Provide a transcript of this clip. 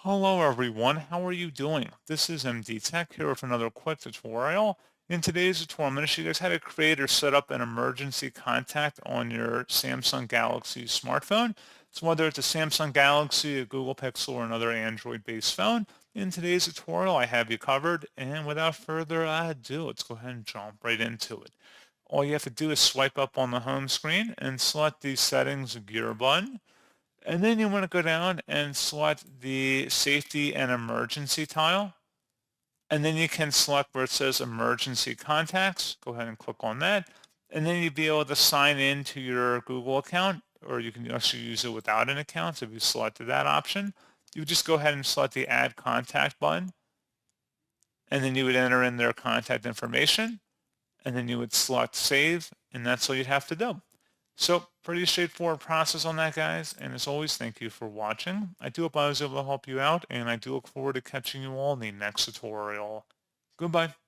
Hello everyone, how are you doing? This is MD Tech here with another quick tutorial. In today's tutorial, I'm going to show you guys how to create or set up an emergency contact on your Samsung Galaxy smartphone. So whether it's a Samsung Galaxy, a Google Pixel, or another Android-based phone, in today's tutorial I have you covered. And without further ado, let's go ahead and jump right into it. All you have to do is swipe up on the home screen and select the settings gear button. And then you want to go down and select the safety and emergency tile. And then you can select where it says emergency contacts. Go ahead and click on that. And then you'll be able to sign in to your Google account, or you can actually use it without an account. So if you selected that option, you would just go ahead and select the add contact button. And then you would enter in their contact information. And then you would select save. And that's all you'd have to do. So pretty straightforward process on that, guys. And as always, thank you for watching. I do hope I was able to help you out, and I do look forward to catching you all in the next tutorial. Goodbye.